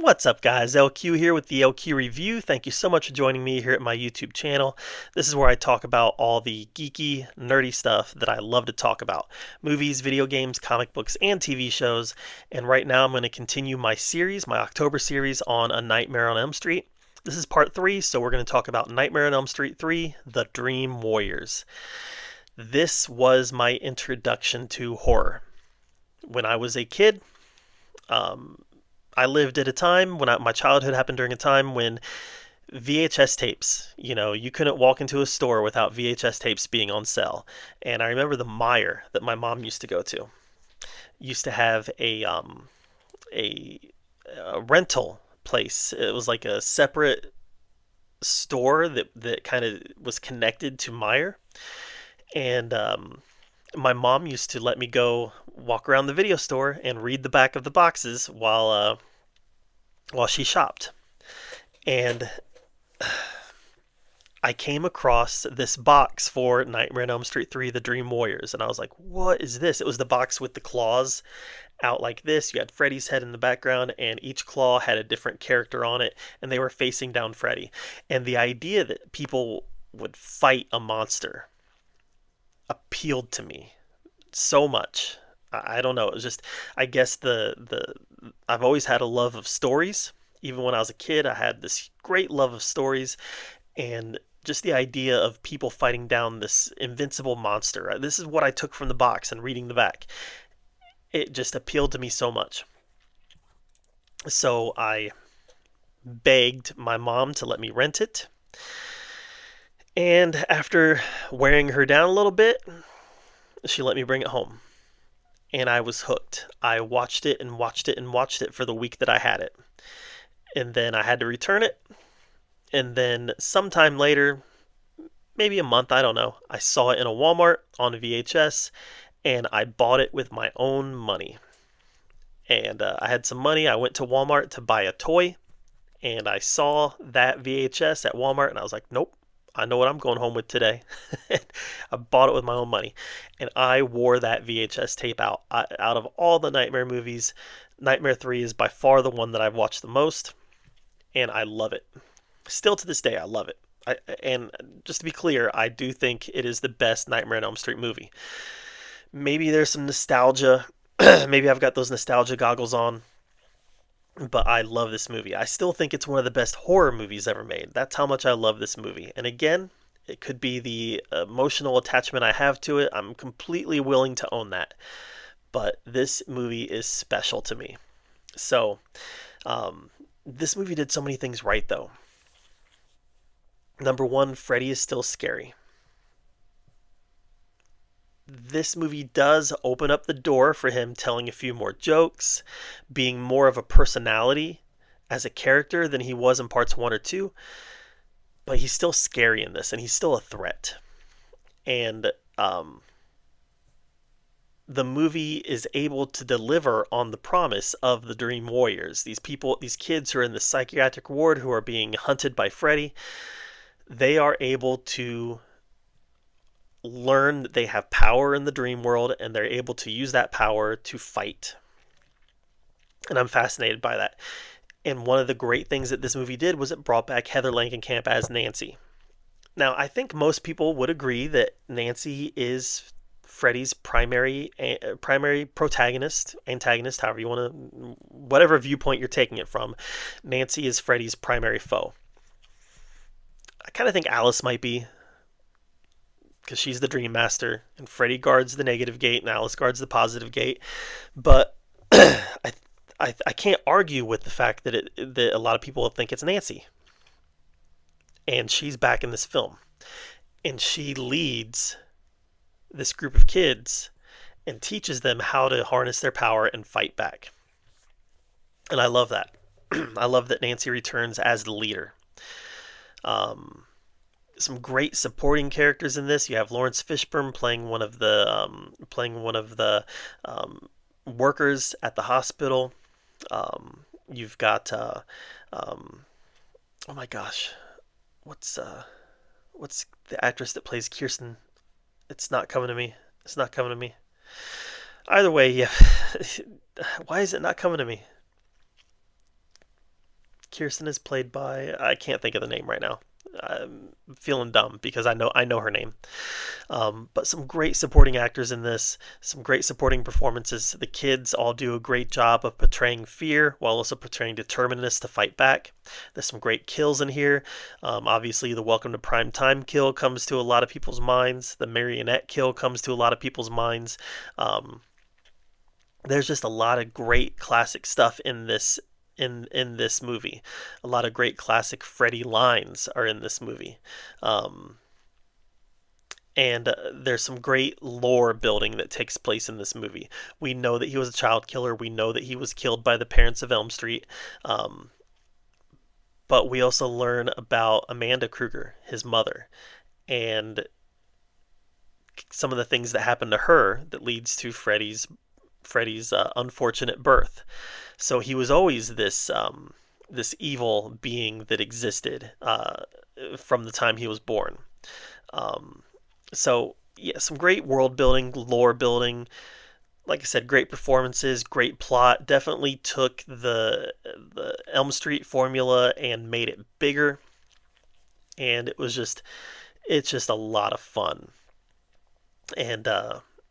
What's up, guys? LQ here with the LQ Review. Thank you so much for joining me here at my YouTube channel. This is where I talk about all the geeky, nerdy stuff that I love to talk about. Movies, video games, comic books, and TV shows. And right now I'm going to continue my series, my October series on A Nightmare on Elm Street. This is part 3, so we're going to talk about Nightmare on Elm Street 3, The Dream Warriors. This was my introduction to horror. When I was a kid, I lived at a time when my childhood happened during a time when VHS tapes, you couldn't walk into a store without VHS tapes being on sale. And I remember the Meyer that my mom used to go to used to have a, a rental place. It was like a separate store that kind of was connected to Meyer. And my mom used to let me go walk around the video store and read the back of the boxes while she shopped. And I came across this box for Nightmare on Elm Street 3 The Dream Warriors, and I was like, what is this? It was the box with the claws out like this. You had Freddy's head in the background, and each claw had a different character on it, and they were facing down Freddy. And the idea that people would fight a monster appealed to me so much. I don't know. It was just, I guess I've always had a love of stories. Even when I was a kid, I had this great love of stories, and just the idea of people fighting down this invincible monster. This is what I took from the box and reading the back. It just appealed to me so much. So I begged my mom to let me rent it. And after wearing her down a little bit, she let me bring it home. And I was hooked. I watched it and watched it and watched it for the week that I had it. And then I had to return it. And then sometime later, maybe a month, I don't know, I saw it in a Walmart on VHS, and I bought it with my own money. And I had some money. I went to Walmart to buy a toy, and I saw that VHS at Walmart, and I was like, nope. I know what I'm going home with today. I bought it with my own money. And I wore that VHS tape out. Out of all the Nightmare movies, Nightmare 3 is by far the one that I've watched the most. And I love it. Still to this day, I love it. And just to be clear, I do think it is the best Nightmare on Elm Street movie. Maybe there's some nostalgia. Maybe I've got those nostalgia goggles on. But I love this movie. I still think it's one of the best horror movies ever made. That's how much I love this movie. And again, it could be the emotional attachment I have to it. I'm completely willing to own that. But this movie is special to me. So, this movie did so many things right, though. Number one, Freddy is still scary. This movie does open up the door for him telling a few more jokes, being more of a personality as a character than he was in parts 1 or 2, but he's still scary in this, and he's still a threat. And the movie is able to deliver on the promise of the Dream Warriors. These people, these kids who are in the psychiatric ward who are being hunted by Freddy, they are able to learn that they have power in the dream world, and they're able to use that power to fight. And I'm fascinated by that. And one of the great things that this movie did was it brought back Heather Langenkamp as Nancy. Now, I think most people would agree that Nancy is Freddy's primary protagonist, antagonist, however you want to, whatever viewpoint you're taking it from. Nancy is Freddy's primary foe. I kind of think Alice might be, because she's the Dream Master, and Freddy guards the negative gate, and Alice guards the positive gate. But I can't argue with the fact that that a lot of people think it's Nancy, and she's back in this film, and she leads this group of kids and teaches them how to harness their power and fight back. And I love that. I love that Nancy returns as the leader. Some great supporting characters in this. You have Lawrence Fishburne playing one of the workers at the hospital. You've got oh my gosh, what's the actress that plays Kirsten? It's not coming to me. It's not coming to me. Either way, yeah. Why is it not coming to me? Kirsten is played by, I can't think of the name right now. I'm feeling dumb because I know her name. But some great supporting actors in this, some great supporting performances. The kids all do a great job of portraying fear while also portraying determinedness to fight back. There's some great kills in here. Obviously, the Welcome to Prime Time kill comes to a lot of people's minds. The marionette kill comes to a lot of people's minds. Um, there's just a lot of great classic stuff in this movie. A lot of great classic Freddy lines are in this movie. Um, and there's some great lore building that takes place in this movie. We know that he was a child killer. We know that he was killed by the parents of Elm Street. Um, but we also learn about Amanda Kruger, his mother, and some of the things that happened to her that leads to Freddy's unfortunate birth. So he was always this evil being that existed from the time he was born. Um, so yeah, some great world building, lore building. Like I said, great performances, great plot. Definitely took the Elm Street formula and made it bigger, and it's just a lot of fun. And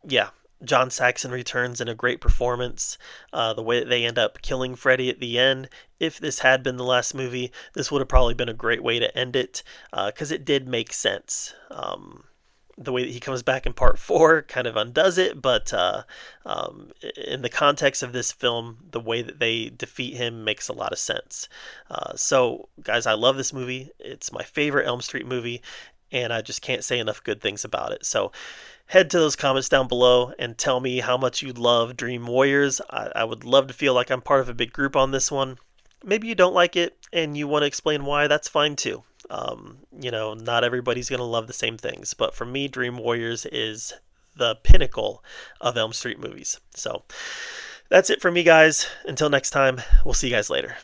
yeah, John Saxon returns in a great performance. The way that they end up killing Freddy at the end, if this had been the last movie, this would have probably been a great way to end it because it did make sense. The way that he comes back in part four kind of undoes it, but in the context of this film, the way that they defeat him makes a lot of sense. So, guys, I love this movie. It's my favorite Elm Street movie, and I just can't say enough good things about it. So, head to those comments down below and tell me how much you love Dream Warriors. I would love to feel like I'm part of a big group on this one. Maybe you don't like it and you want to explain why, that's fine too. Not everybody's going to love the same things, but for me, Dream Warriors is the pinnacle of Elm Street movies. So that's it for me, guys. Until next time, we'll see you guys later.